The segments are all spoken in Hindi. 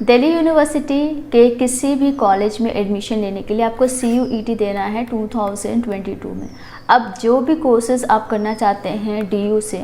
दिल्ली यूनिवर्सिटी के किसी भी कॉलेज में एडमिशन लेने के लिए आपको CUET देना है 2022 में। अब जो भी कोर्सेज आप करना चाहते हैं DU से,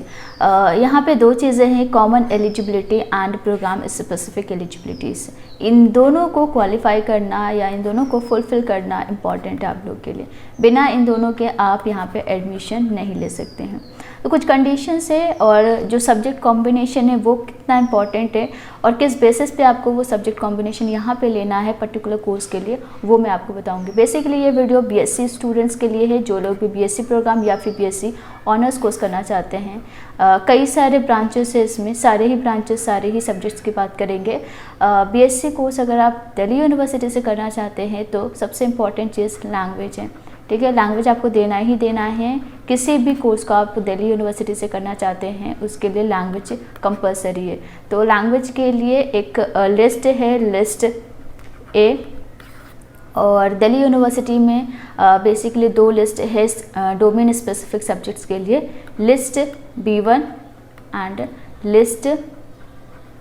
यहाँ पे दो चीज़ें हैं, common eligibility and programme specific eligibilities. इन दोनों को क्वालिफाई करना या इन दोनों को फुलफ़िल करना इम्पॉर्टेंट है आप लोग के लिए। बिना इन दोनों के आप यहाँ पे एडमिशन नहीं ले सकते हैं। तो कुछ कंडीशंस है और जो सब्जेक्ट कॉम्बिनेशन है वो कितना इम्पॉर्टेंट है और किस बेसिस पे आपको वो सब्जेक्ट कॉम्बिनेशन यहाँ पे लेना है पर्टिकुलर कोर्स के लिए, वो मैं आपको बताऊंगी। बेसिकली ये वीडियो BSc स्टूडेंट्स के लिए है, जो लोग भी BSc प्रोग्राम या फिर BSc ऑनर्स कोर्स करना चाहते हैं। कई सारे ब्रांचेस है इसमें, सारे ही ब्रांचेस सारे ही सब्जेक्ट्स की बात करेंगे। BSc कोर्स अगर आप दिल्ली यूनिवर्सिटी से करना चाहते हैं तो सबसे इम्पॉर्टेंट चीज़ लैंग्वेज है, ठीक है। लैंग्वेज आपको देना ही देना है। किसी भी कोर्स को आप दिल्ली यूनिवर्सिटी से करना चाहते हैं उसके लिए लैंग्वेज कंपलसरी है। तो लैंग्वेज के लिए एक लिस्ट है, लिस्ट A, और दिल्ली यूनिवर्सिटी में बेसिकली दो लिस्ट है डोमेन स्पेसिफिक सब्जेक्ट्स के लिए, list B1 and list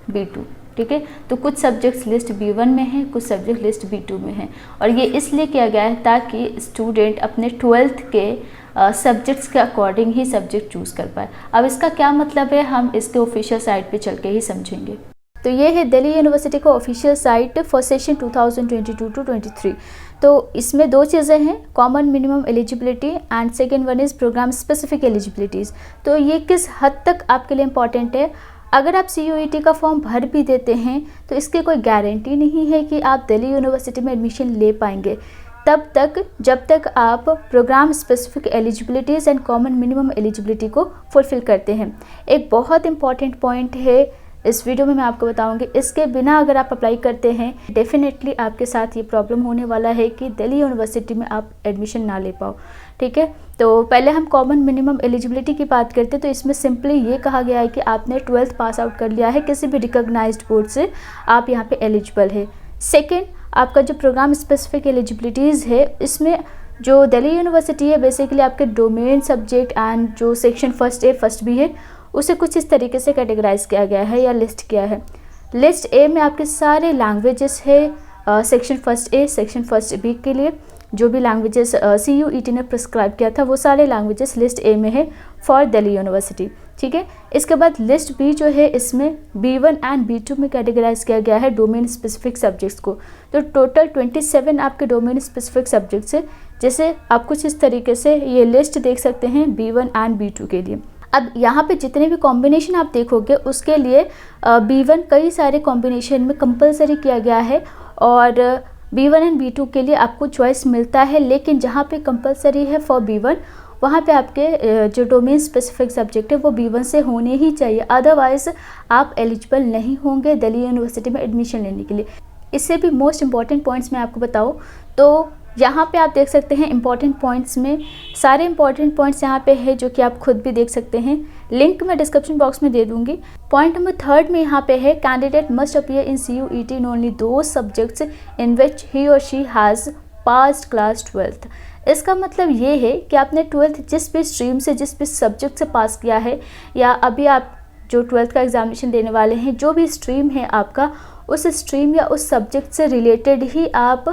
B2, ठीक है। तो कुछ सब्जेक्ट्स लिस्ट B1 में हैं, कुछ सब्जेक्ट लिस्ट B2 में हैं, और ये इसलिए किया गया है ताकि स्टूडेंट अपने 12th के सब्जेक्ट्स के अकॉर्डिंग ही सब्जेक्ट चूज़ कर पाए। अब इसका क्या मतलब है हम इसके ऑफिशियल साइट पे चल के ही समझेंगे। तो ये है दिल्ली यूनिवर्सिटी का ऑफिशियल साइट फॉर सेशन 2022-23। तो इसमें दो चीज़ें हैं, common minimum eligibility and second one is programme specific eligibilities. तो ये किस हद तक आपके लिए इम्पॉर्टेंट है। अगर आप CUET का फॉर्म भर भी देते हैं तो इसकी कोई गारंटी नहीं है कि आप दिल्ली यूनिवर्सिटी में एडमिशन ले पाएंगे तब तक जब तक आप programme specific eligibilities and common minimum eligibility को फुलफ़िल करते हैं। एक बहुत इंपॉर्टेंट पॉइंट है इस वीडियो में मैं आपको बताऊंगी, इसके बिना अगर आप अप्लाई करते हैं डेफिनेटली आपके साथ ये प्रॉब्लम होने वाला है कि दिल्ली यूनिवर्सिटी में आप एडमिशन ना ले पाओ, ठीक है। तो पहले हम कॉमन मिनिमम एलिजिबिलिटी की बात करते हैं। तो इसमें सिंपली ये कहा गया है कि आपने 12th पास आउट कर लिया है किसी भी रिकॉग्नाइज्ड बोर्ड से, आप यहाँ पे एलिजिबल है। सेकेंड, आपका जो प्रोग्राम स्पेसिफिक एलिजिबिलिटीज़ है इसमें जो दिल्ली यूनिवर्सिटी है बेसिकली आपके डोमेन सब्जेक्ट एंड जो section first A first B है उसे कुछ इस तरीके से कैटेगराइज किया गया है या लिस्ट किया है। लिस्ट A में आपके सारे लैंग्वेजेस है section first A section first B के लिए जो भी लैंग्वेजेस CUET ने प्रिस्क्राइब किया था वो सारे लैंग्वेजेस लिस्ट A में है फॉर दिल्ली यूनिवर्सिटी, ठीक है। इसके बाद लिस्ट B जो है इसमें B1 एंड B2 में कैटेगराइज किया गया है डोमेन स्पेसिफिक सब्जेक्ट्स को। तो टोटल 27 आपके डोमेन स्पेसिफिक सब्जेक्ट्स है, जैसे आप कुछ इस तरीके से ये लिस्ट देख सकते हैं B1 एंड B2 के लिए। अब यहाँ पे जितने भी कॉम्बिनेशन आप देखोगे उसके लिए B1 कई सारे कॉम्बिनेशन में कंपलसरी किया गया है और B1 एंड B2 के लिए आपको चॉइस मिलता है, लेकिन जहाँ पे कंपलसरी है फॉर B1 वहाँ पे आपके जो डोमेन स्पेसिफिक सब्जेक्ट है वो B1 से होने ही चाहिए, अदरवाइज़ आप एलिजिबल नहीं होंगे दिल्ली यूनिवर्सिटी में एडमिशन लेने के लिए। इससे भी मोस्ट इम्पॉर्टेंट पॉइंट्स मैं आपको बताऊँ तो यहाँ पे आप देख सकते हैं इंपॉर्टेंट पॉइंट्स में सारे इंपॉर्टेंट पॉइंट्स यहाँ पे है जो कि आप खुद भी देख सकते हैं, लिंक मैं डिस्क्रिप्शन बॉक्स में दे दूँगी। पॉइंट नंबर 3 में यहाँ पे है candidate must appear in CUET in only those subjects in which he और she has passed class 12th। इसका मतलब ये है कि आपने 12th जिस भी स्ट्रीम से जिस भी सब्जेक्ट से पास किया है या अभी आप जो 12th का एग्जामिनेशन देने वाले हैं जो भी स्ट्रीम है आपका उस स्ट्रीम या उस सब्जेक्ट से रिलेटेड ही आप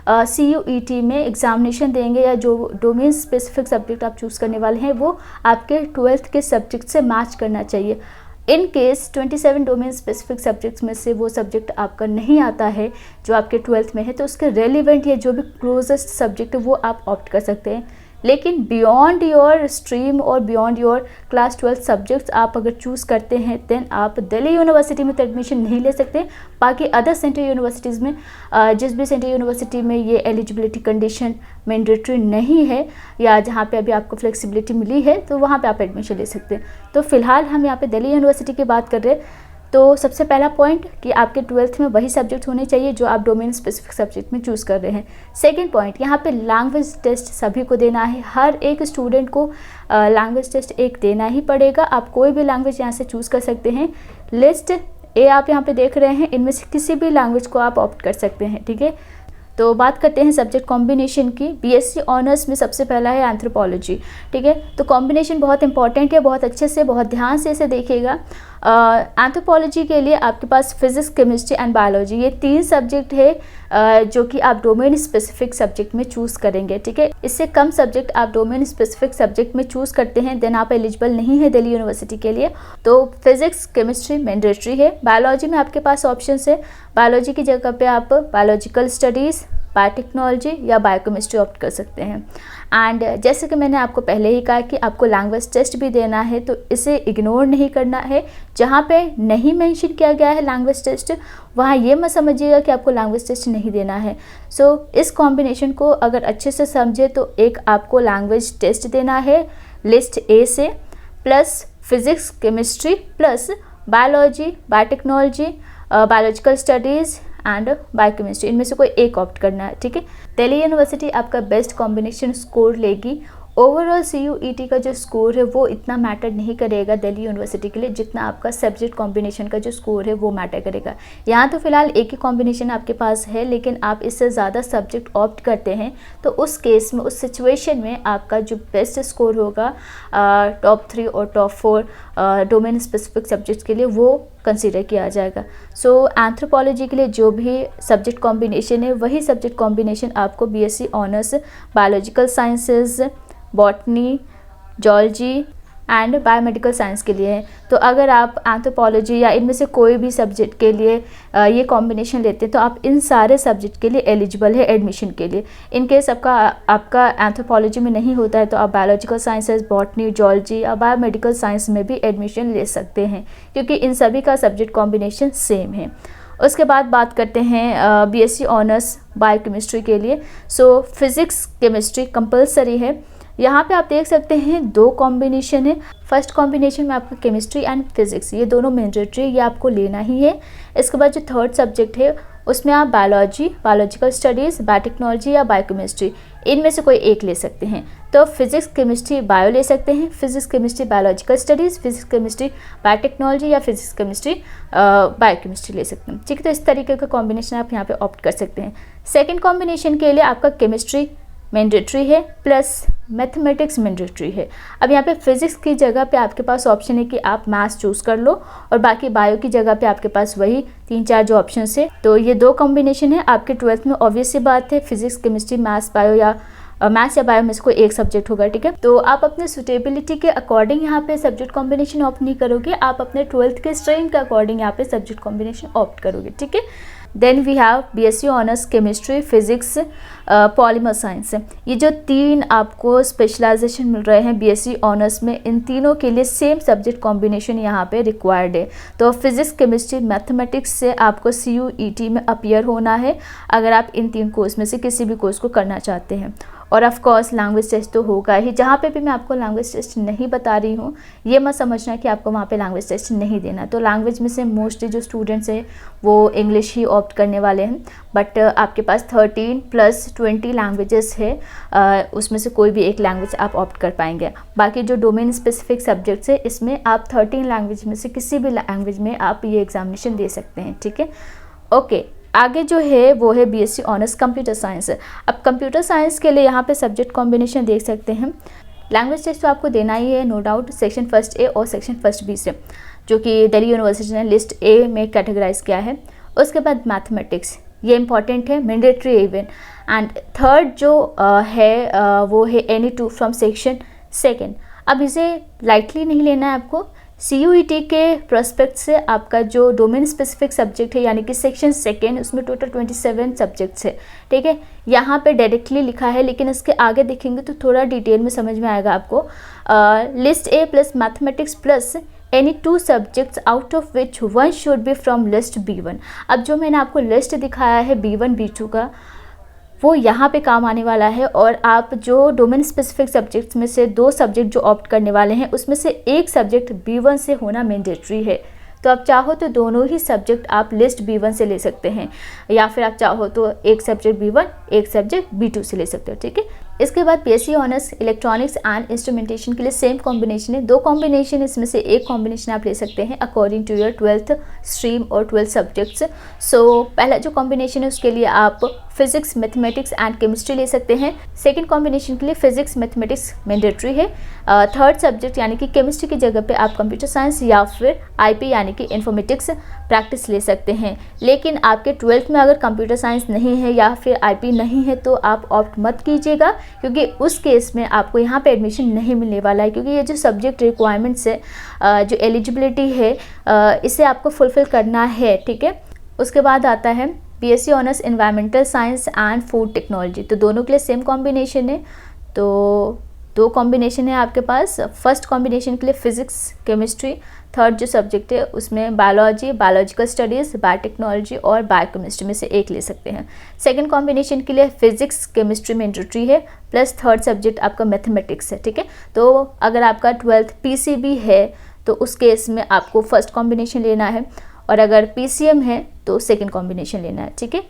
CUET में एग्जामिनेशन देंगे या जो डोमेन स्पेसिफिक सब्जेक्ट आप चूज़ करने वाले हैं वो आपके 12th के सब्जेक्ट से मैच करना चाहिए। In case 27 domain specific subjects में से वो सब्जेक्ट आपका नहीं आता है जो आपके 12th में है तो उसके रेलिवेंट या जो भी क्लोजेस्ट सब्जेक्ट है वो आप ऑप्ट कर सकते हैं। लेकिन बियॉन्ड योर स्ट्रीम और बियॉन्ड योर क्लास 12 सब्जेक्ट्स आप अगर चूज़ करते हैं देन आप दिल्ली यूनिवर्सिटी में तो एडमिशन नहीं ले सकते। बाकी अदर सेंट्रल यूनिवर्सिटीज़ में जिस भी सेंट्रल यूनिवर्सिटी में ये एलिजिबिलिटी कंडीशन मैंडेटरी नहीं है या जहाँ पे अभी आपको फ्लेक्सिबिलिटी मिली है तो वहाँ पे आप एडमिशन ले सकते हैं। तो फिलहाल हम यहाँ पे दिल्ली यूनिवर्सिटी की बात कर रहे हैं। तो सबसे पहला पॉइंट कि आपके 12th में वही सब्जेक्ट होने चाहिए जो आप डोमेन स्पेसिफिक सब्जेक्ट में चूज़ कर रहे हैं। सेकंड पॉइंट, यहाँ पे लैंग्वेज टेस्ट सभी को देना है, हर एक स्टूडेंट को लैंग्वेज टेस्ट एक देना ही पड़ेगा। आप कोई भी लैंग्वेज यहाँ से चूज़ कर सकते हैं। लिस्ट A आप यहाँ पे देख रहे हैं, इनमें से किसी भी लैंग्वेज को आप ऑप्ट कर सकते हैं, ठीक है। तो बात करते हैं सब्जेक्ट कॉम्बिनेशन की। बीएससी ऑनर्स में सबसे पहला है एंथ्रोपोलॉजी, ठीक है। तो कॉम्बिनेशन बहुत इंपॉर्टेंट है, बहुत अच्छे से, बहुत ध्यान से इसे देखिएगा। एंथ्रोपोलॉजी के लिए आपके पास फिजिक्स, केमिस्ट्री एंड बायोलॉजी, ये 3 सब्जेक्ट है जो कि आप डोमेन स्पेसिफिक सब्जेक्ट में चूज़ करेंगे, ठीक है। इससे कम सब्जेक्ट आप डोमेन स्पेसिफिक सब्जेक्ट में चूज़ करते हैं देन आप एलिजिबल नहीं है दिल्ली यूनिवर्सिटी के लिए। तो फिजिक्स, केमिस्ट्री मैंडेटरी है। बायोलॉजी में आपके पास ऑप्शंस है, बायोलॉजी की जगह पे आप बायोलॉजिकल स्टडीज़, बायोटेक्नोलॉजी या बायोकेमिस्ट्री ऑप्ट कर सकते हैं। एंड जैसे कि मैंने आपको पहले ही कहा कि आपको लैंग्वेज टेस्ट भी देना है, तो इसे इग्नोर नहीं करना है। जहाँ पे नहीं मेंशन किया गया है लैंग्वेज टेस्ट, वहाँ ये मत समझिएगा कि आपको लैंग्वेज टेस्ट नहीं देना है। सो इस कॉम्बिनेशन को अगर अच्छे से समझे तो एक आपको लैंग्वेज टेस्ट देना है लिस्ट ए से, plus physics, chemistry, plus biology, biotechnology, biological studies and biochemistry, इनमें से कोई एक ऑप्ट करना है, ठीक है। दिल्ली यूनिवर्सिटी आपका बेस्ट कॉम्बिनेशन स्कोर लेगी। ओवरऑल CUET का जो स्कोर है वो इतना मैटर नहीं करेगा दिल्ली यूनिवर्सिटी के लिए जितना आपका सब्जेक्ट कॉम्बिनेशन का जो स्कोर है वो मैटर करेगा। यहाँ तो फिलहाल एक ही कॉम्बिनेशन आपके पास है, लेकिन आप इससे ज़्यादा सब्जेक्ट ऑप्ट करते हैं तो उस केस में, उस सिचुएशन में आपका जो बेस्ट स्कोर होगा टॉप 3 और टॉप 4 डोमेन स्पेसिफिक सब्जेक्ट्स के लिए वो कंसीडर किया जाएगा। सो एंथ्रोपोलॉजी के लिए जो भी सब्जेक्ट कॉम्बिनेशन है वही सब्जेक्ट कॉम्बिनेशन आपको BSc honours biological sciences, botany, zoology and biomedical science के लिए है। तो अगर आप एंथ्रोपोलॉजी या इनमें से कोई भी सब्जेक्ट के लिए ये कॉम्बिनेशन लेते हैं तो आप इन सारे सब्जेक्ट के लिए एलिजिबल है एडमिशन के लिए। इन केस आपका एंथ्रोपोलॉजी में नहीं होता है तो आप बायोलॉजिकल साइंसेज, बॉटनी, जूलॉजी या बायोमेडिकल साइंस में भी एडमिशन ले सकते हैं क्योंकि इन सभी का सब्जेक्ट कॉम्बिनेशन सेम है। उसके बाद बात करते हैं BSc ऑनर्स बायोकेमिस्ट्री के लिए। सो फिज़िक्स, केमिस्ट्री कंपलसरी है। यहाँ पे आप देख सकते हैं 2 कॉम्बिनेशन है। फर्स्ट कॉम्बिनेशन में आपका केमिस्ट्री एंड फिजिक्स, ये दोनों मैंडेटरी, ये आपको लेना ही है। इसके बाद जो थर्ड सब्जेक्ट है उसमें आप बायोलॉजी, बायोलॉजिकल स्टडीज़, बायोटेक्नोलॉजी या बायोकेमिस्ट्री, इनमें से कोई एक ले सकते हैं। तो फिजिक्स, केमिस्ट्री, बायो ले सकते हैं, physics, chemistry, biological studies, physics, chemistry, biotechnology या फिजिक्स, केमिस्ट्री, बायोकेमिस्ट्री ले सकते हैं, ठीक है। तो इस तरीके का कॉम्बिनेशन आप यहाँ पे ऑप्ट कर सकते हैं। सेकेंड कॉम्बिनेशन के लिए आपका केमिस्ट्री मैंडेटरी है प्लस मैथमेटिक्स मैंडेटरी है। अब यहाँ पे फिजिक्स की जगह पे आपके पास ऑप्शन है कि आप मैथ्स चूज़ कर लो और बाकी बायो की जगह पे आपके पास वही 3-4 जो ऑप्शन है। तो ये 2 कॉम्बिनेशन है आपके 12th में। ऑब्वियस सी बात है फिजिक्स, केमिस्ट्री, मैथ्स, बायो या मैथ्स या बायो में से कोई एक सब्जेक्ट होगा, ठीक है। तो आप अपने सुटेबिलिटी के अकॉर्डिंग यहाँ पे सब्जेक्ट कॉम्बिनेशन ऑप्ट नहीं करोगे, आप अपने 12th के स्ट्रीम के अकॉर्डिंग यहाँ पे सब्जेक्ट कॉम्बिनेशन ऑप्ट करोगे, ठीक है। Then we have BSc honours chemistry, physics, polymer science. ये जो 3 आपको स्पेशलाइजेशन मिल रहे हैं BSc ऑनर्स में, इन तीनों के लिए सेम सब्जेक्ट कॉम्बिनेशन यहाँ पे रिक्वायर्ड है। तो फिजिक्स, केमिस्ट्री, मैथमेटिक्स से आपको CUET में अपीयर होना है अगर आप इन 3 कोर्स में से किसी भी कोर्स को करना चाहते हैं। और ऑफ कोर्स लैंग्वेज टेस्ट तो होगा ही। जहाँ पे भी मैं आपको लैंग्वेज टेस्ट नहीं बता रही हूँ ये मत समझना कि आपको वहाँ पे लैंग्वेज टेस्ट नहीं देना। तो लैंग्वेज में से मोस्टली जो स्टूडेंट्स हैं वो इंग्लिश ही ऑप्ट करने वाले हैं, बट आपके पास 13 + 20 लैंग्वेजेस है, उसमें से कोई भी एक लैंग्वेज आप ऑप्ट कर पाएंगे। बाकी जो डोमेन स्पेसिफिक सब्जेक्ट्स है इसमें आप 13 लैंग्वेज में से किसी भी लैंग्वेज में आप ये एग्जामिनेशन दे सकते हैं, ठीक है। ओके, आगे जो है वो है BSc ऑनर्स कंप्यूटर साइंस। अब कंप्यूटर साइंस के लिए यहाँ पे सब्जेक्ट कॉम्बिनेशन देख सकते हैं। लैंग्वेज टेस्ट तो आपको देना ही है नो डाउट, सेक्शन 1A और सेक्शन 1B से, जो कि दिल्ली यूनिवर्सिटी ने लिस्ट A में कैटेगराइज किया है। उसके बाद मैथमेटिक्स, ये इंपॉर्टेंट है, मैंडेटरी इवन। एंड थर्ड जो है वो है NE2 फ्रॉम सेक्शन 2। अब इसे लाइटली नहीं लेना है आपको। CUET के प्रोस्पेक्ट से आपका जो डोमेन स्पेसिफिक सब्जेक्ट है यानी कि सेक्शन 2 उसमें टोटल 27 सब्जेक्ट्स है, ठीक है। यहाँ पे डायरेक्टली लिखा है लेकिन इसके आगे देखेंगे तो थोड़ा डिटेल में समझ में आएगा आपको। List A plus mathematics plus NE2 subjects out of which 1 should be from list B1। अब जो मैंने आपको लिस्ट दिखाया है B1 B2 का, वो यहाँ पे काम आने वाला है। और आप जो डोमेन स्पेसिफिक सब्जेक्ट्स में से 2 सब्जेक्ट जो ऑप्ट करने वाले हैं उसमें से एक सब्जेक्ट B1 से होना मैंडेटरी है। तो आप चाहो तो दोनों ही सब्जेक्ट आप लिस्ट B1 से ले सकते हैं, या फिर आप चाहो तो एक सब्जेक्ट B1 एक सब्जेक्ट B2 से ले सकते हो, ठीक है। इसके बाद BSc honours electronics and instrumentation के लिए सेम कॉम्बिनेशन है, 2 कॉम्बिनेशन, इसमें से एक कॉम्बिनेशन आप ले सकते हैं according to your 12th stream और 12 सब्जेक्ट्स। सो पहला जो कॉम्बिनेशन है उसके लिए आप फिजिक्स, मैथमेटिक्स एंड केमिस्ट्री ले सकते हैं। सेकंड कॉम्बिनेशन के लिए फिजिक्स, मैथमेटिक्स मैंडेटरी है। थर्ड सब्जेक्ट यानी कि केमिस्ट्री की जगह पे आप कंप्यूटर साइंस या फिर आईपी यानी कि इन्फॉर्मेटिक्स प्रैक्टिस ले सकते हैं। लेकिन आपके 12th में अगर कंप्यूटर साइंस नहीं है या फिर आईपी नहीं है तो आप ऑप्ट मत कीजिएगा, क्योंकि उस केस में आपको यहाँ पे एडमिशन नहीं मिलने वाला है, क्योंकि ये जो सब्जेक्ट रिक्वायरमेंट्स है, जो एलिजिबिलिटी है, इसे आपको फुलफ़िल करना है, ठीक है। उसके बाद आता है BSc honours environmental science and food technology, तो दोनों के लिए सेम कॉम्बिनेशन है। तो 2 कॉम्बिनेशन है आपके पास। फर्स्ट कॉम्बिनेशन के लिए फिजिक्स, केमिस्ट्री, थर्ड जो सब्जेक्ट है उसमें बायोलॉजी, बायोलॉजिकल स्टडीज़, बायोटेक्नोलॉजी और बायोकेमिस्ट्री में से एक ले सकते हैं। सेकंड कॉम्बिनेशन के लिए फिजिक्स, केमिस्ट्री मैंडेटरी है, प्लस थर्ड सब्जेक्ट आपका मैथमेटिक्स है, ठीक है। तो अगर आपका 12th पीसीबी है तो उस केस में आपको फर्स्ट कॉम्बिनेशन लेना है, और अगर पीसीएम है तो सेकंड कॉम्बिनेशन लेना है, ठीक है।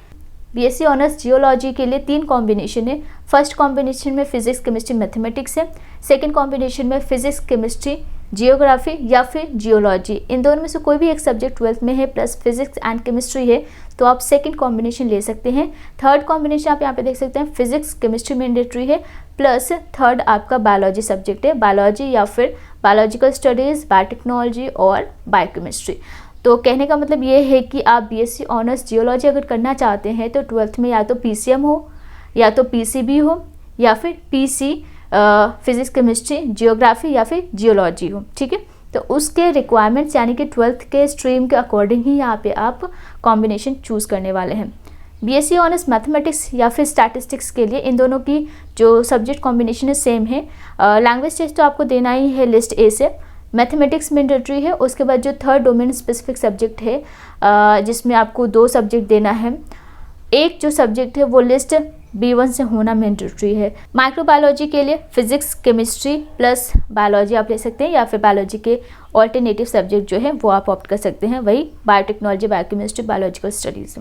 बीएससी ऑनर्स जियोलॉजी के लिए 3 कॉम्बिनेशन है। फर्स्ट कॉम्बिनेशन में फिजिक्स, केमिस्ट्री, मैथमेटिक्स है। सेकंड कॉम्बिनेशन में फिजिक्स, केमिस्ट्री, जियोग्राफी या फिर जियोलॉजी, इन दोनों में से कोई भी एक सब्जेक्ट 12th में है प्लस फिजिक्स एंड केमिस्ट्री है तो आप सेकंड कॉम्बिनेशन ले सकते हैं। थर्ड कॉम्बिनेशन आप यहाँ पे देख सकते हैं, फिजिक्स, केमिस्ट्री मैंडेटरी है, प्लस थर्ड आपका बायोलॉजी सब्जेक्ट है, बायोलॉजी या फिर बायोलॉजिकल स्टडीज़, बायोटेक्नोलॉजी और बायोकेमिस्ट्री। तो कहने का मतलब ये है कि आप बीएससी ऑनर्स जियोलॉजी अगर करना चाहते हैं तो 12th में या तो पीसीएम हो या तो पीसीबी हो या फिर पीसी फिजिक्स, केमिस्ट्री, जियोग्राफी या फिर जियोलॉजी हो, ठीक है। तो उसके रिक्वायरमेंट्स यानी कि 12th के स्ट्रीम के अकॉर्डिंग ही यहाँ पे आप कॉम्बिनेशन चूज़ करने वाले हैं। बीएससी ऑनर्स मैथमेटिक्स या फिर स्टैटिस्टिक्स के लिए इन दोनों की जो सब्जेक्ट कॉम्बिनेशन है सेम है। लैंग्वेज टेस्ट तो आपको देना ही है लिस्ट ए से। मैथमेटिक्स मैंडेटरी है। उसके बाद जो थर्ड डोमेन स्पेसिफिक सब्जेक्ट है जिसमें आपको 2 सब्जेक्ट देना है, एक जो सब्जेक्ट है वो लिस्ट B1 से होना मैंडेटरी है। माइक्रोबायोलॉजी के लिए फिजिक्स, केमिस्ट्री प्लस बायोलॉजी आप ले सकते हैं, या फिर बायोलॉजी के ऑल्टरनेटिव सब्जेक्ट जो है वो आप ऑप्ट कर सकते हैं, वही biotechnology, biochemistry, biological studies.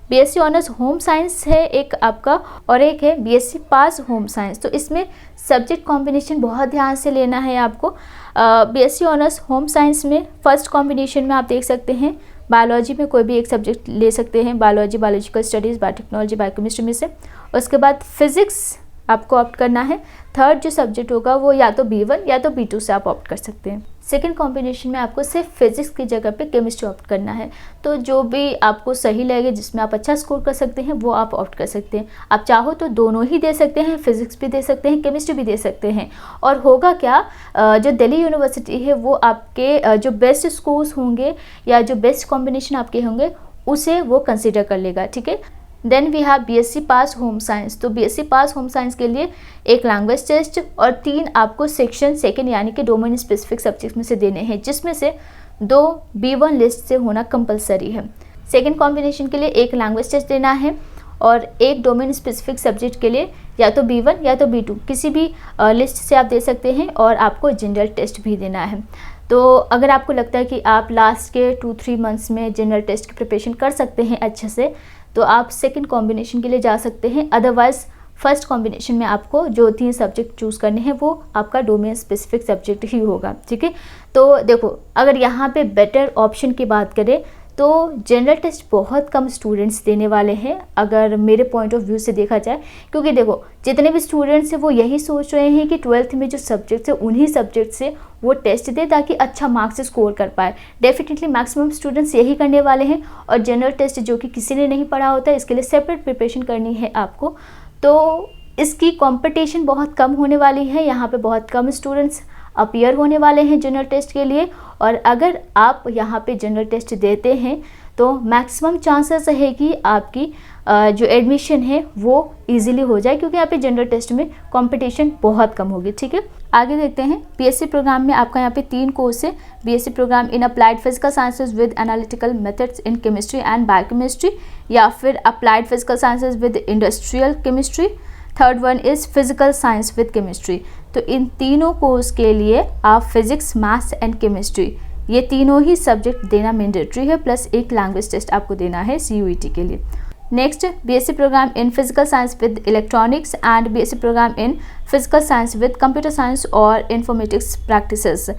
BSc honours home science है एक आपका, और एक है बीएससी पास होम साइंस। तो इसमें सब्जेक्ट कॉम्बिनेशन बहुत ध्यान से लेना है आपको। बीएससी ऑनर्स होम साइंस में फर्स्ट कॉम्बिनेशन में आप देख सकते हैं बायोलॉजी में कोई भी एक सब्जेक्ट ले सकते हैं, biology, biological studies, biotechnology, biochemistry में से। उसके बाद फिजिक्स आपको ऑप्ट करना है। थर्ड जो सब्जेक्ट होगा वो या तो B1 या तो B2 से आप ऑप्ट कर सकते हैं। सेकंड कॉम्बिनेशन में आपको सिर्फ फिजिक्स की जगह पे केमिस्ट्री ऑप्ट करना है। तो जो भी आपको सही लगे, जिसमें आप अच्छा स्कोर कर सकते हैं, वो आप ऑप्ट कर सकते हैं। आप चाहो तो दोनों ही दे सकते हैं, फिजिक्स भी दे सकते हैं, केमिस्ट्री भी दे सकते हैं। और होगा क्या, जो दिल्ली यूनिवर्सिटी है वो आपके जो बेस्ट स्कोर्स होंगे या जो बेस्ट कॉम्बिनेशन आपके होंगे उसे वो कंसिडर कर लेगा, ठीक है। Then we have BSc pass home science. तो बीएससी पास होम साइंस के लिए एक लैंग्वेज टेस्ट और 3 आपको सेक्शन सेकंड यानी कि डोमेन स्पेसिफिक सब्जेक्ट में से देने हैं, जिसमें से 2 B1 लिस्ट से होना कंपलसरी है। सेकंड कॉम्बिनेशन के लिए एक लैंग्वेज टेस्ट देना है और एक डोमेन स्पेसिफिक सब्जेक्ट के लिए या तो B1 या तो B2 किसी भी लिस्ट से आप दे सकते हैं, और आपको जनरल टेस्ट भी देना है। तो अगर आपको लगता है कि आप लास्ट के 2-3 मंथ्स में जनरल टेस्ट की प्रिपरेशन कर सकते हैं अच्छे से, तो आप सेकंड कॉम्बिनेशन के लिए जा सकते हैं। अदरवाइज़ फर्स्ट कॉम्बिनेशन में आपको जो 3 सब्जेक्ट चूज़ करने हैं वो आपका डोमेन स्पेसिफिक सब्जेक्ट ही होगा, ठीक है। तो देखो, अगर यहाँ पे बेटर ऑप्शन की बात करें तो जनरल टेस्ट बहुत कम स्टूडेंट्स देने वाले हैं अगर मेरे पॉइंट ऑफ व्यू से देखा जाए, क्योंकि देखो जितने भी स्टूडेंट्स हैं वो यही सोच रहे हैं कि 12th में जो सब्जेक्ट्स है उन्हीं सब्जेक्ट से वो टेस्ट दे ताकि अच्छा मार्क्स स्कोर कर पाए। डेफिनेटली मैक्सिमम स्टूडेंट्स यही करने वाले हैं, और जनरल टेस्ट जो कि किसी ने नहीं पढ़ा होता है इसके लिए सेपरेट प्रिपरेशन करनी है आपको। तो इसकी कंपटीशन बहुत कम होने वाली है, यहाँ पे बहुत कम स्टूडेंट्स अपीयर होने वाले हैं जनरल टेस्ट के लिए। और अगर आप यहाँ पे जनरल टेस्ट देते हैं तो मैक्सिमम चांसेस है कि आपकी जो एडमिशन है वो इजीली हो जाए, क्योंकि यहाँ पे जनरल टेस्ट में कंपटीशन बहुत कम होगी, ठीक है। आगे देखते हैं बीएससी प्रोग्राम में आपका यहाँ पे 3 कोर्स है। BSc programme in applied physical sciences with analytical methods in chemistry and biochemistry, या फिर applied physical sciences with industrial chemistry. Third one is physical science with chemistry. तो इन तीनों कोर्स के लिए आप फिजिक्स, मैथ्स एंड केमिस्ट्री ये तीनों ही सब्जेक्ट देना मैंडेटरी है, प्लस एक लैंग्वेज टेस्ट आपको देना है CUET के लिए। Next BSc programme in physical science with electronics and BSc programme in physical science with computer science और इन्फॉर्मेटिक्स प्रैक्टिसेस।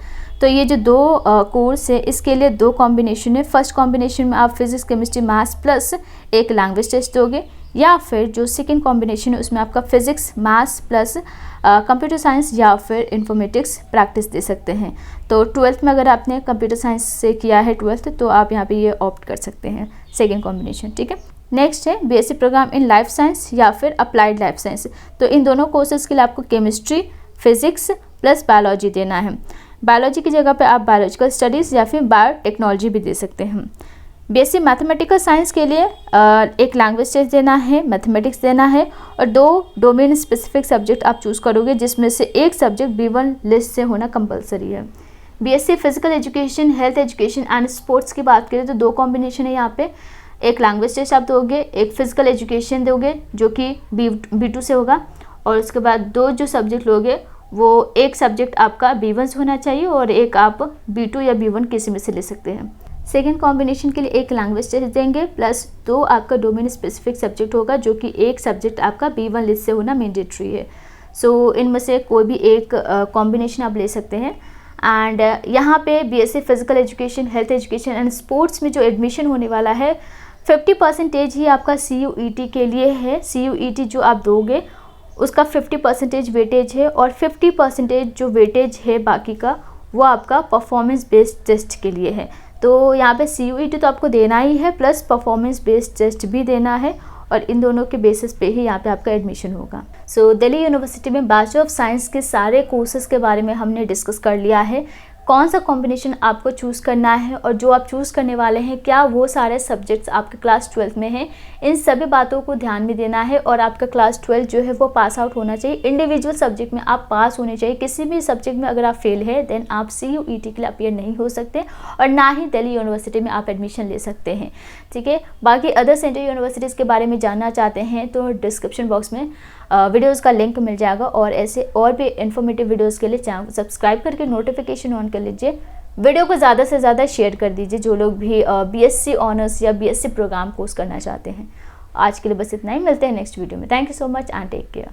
तो ये जो दो कोर्स है इसके लिए दो कॉम्बिनेशन है। फर्स्ट कॉम्बिनेशन में आप फिजिक्स केमिस्ट्री मैथ्स प्लस एक लैंग्वेज टेस्ट दोगे, या फिर जो सेकेंड कॉम्बिनेशन है उसमें आपका physics maths plus computer science या फिर इन्फॉर्मेटिक्स प्रैक्टिस दे सकते हैं। तो 12th में अगर आपने कंप्यूटर साइंस से किया है 12th, तो आप यहाँ पे ये ऑप्ट कर सकते हैं सेकेंड कॉम्बिनेशन, ठीक है। नेक्स्ट है BSc programme in life science या फिर अप्लाइड लाइफ साइंस। तो इन दोनों कोर्सेज के लिए आपको केमिस्ट्री फिजिक्स प्लस बायोलॉजी देना है। बायोलॉजी की जगह पे आप बायोलॉजिकल स्टडीज़ या फिर बायोटेक्नोलॉजी भी दे सकते हैं। बीएससी मैथमेटिकल साइंस के लिए एक लैंग्वेज टेस्ट देना है, मैथमेटिक्स देना है, और 2 डोमेन स्पेसिफिक सब्जेक्ट आप चूज़ करोगे, जिसमें से एक सब्जेक्ट B1 लिस्ट से होना कंपलसरी है। BSc physical education, health education and sports की बात करें तो 2 कॉम्बिनेशन है यहाँ पे। एक लैंग्वेज टेस्ट आप दोगे, एक फिजिकल एजुकेशन दोगे जो कि B2 से होगा, और उसके बाद 2 जो सब्जेक्ट लोगे वो एक सब्जेक्ट आपका B1 से होना चाहिए और एक आप B2 या B1 किसी में से ले सकते हैं। सेकेंड कॉम्बिनेशन के लिए एक लैंग्वेज टेस्ट देंगे प्लस 2 आपका डोमेन स्पेसिफिक सब्जेक्ट होगा, जो कि एक सब्जेक्ट आपका B1 लिस्ट से होना मैंडेटरी है। सो इनमें से कोई भी एक कॉम्बिनेशन आप ले सकते हैं। एंड यहाँ पे BSc physical education, health education and sports में जो एडमिशन होने वाला है 50% ही आपका CUET के लिए है। CUET जो आप दोगे उसका 50% वेटेज है, और 50% जो वेटेज है बाकी का वो आपका परफॉर्मेंस बेस्ड टेस्ट के लिए है। तो यहाँ पे CUET तो आपको देना ही है, प्लस परफॉर्मेंस बेस्ड टेस्ट भी देना है, और इन दोनों के बेसिस पे ही यहाँ पे आपका एडमिशन होगा। सो दिल्ली यूनिवर्सिटी में बैचलर ऑफ साइंस के सारे कोर्सेज के बारे में हमने डिस्कस कर लिया है। कौन सा कॉम्बिनेशन आपको चूज़ करना है और जो आप चूज़ करने वाले हैं क्या वो सारे सब्जेक्ट्स आपके क्लास 12 में हैं, इन सभी बातों को ध्यान में देना है। और आपका क्लास 12 जो है वो पास आउट होना चाहिए। इंडिविजुअल सब्जेक्ट में आप पास होने चाहिए। किसी भी सब्जेक्ट में अगर आप फेल है देन आप CUET के लिए अपियर नहीं हो सकते, और ना ही दिल्ली यूनिवर्सिटी में आप एडमिशन ले सकते हैं, ठीक है। बाकी अदर सेंट्रल यूनिवर्सिटीज़ के बारे में जानना चाहते हैं तो डिस्क्रिप्शन बॉक्स में वीडियोस का लिंक मिल जाएगा, और ऐसे और भी इन्फॉर्मेटिव वीडियोस के लिए चैनल को सब्सक्राइब करके नोटिफिकेशन ऑन कर लीजिए। वीडियो को ज़्यादा से ज़्यादा शेयर कर दीजिए जो लोग भी BSc ऑनर्स या BSc प्रोग्राम कोर्स करना चाहते हैं। आज के लिए बस इतना ही, मिलते हैं नेक्स्ट वीडियो में। Thank you so much and take care.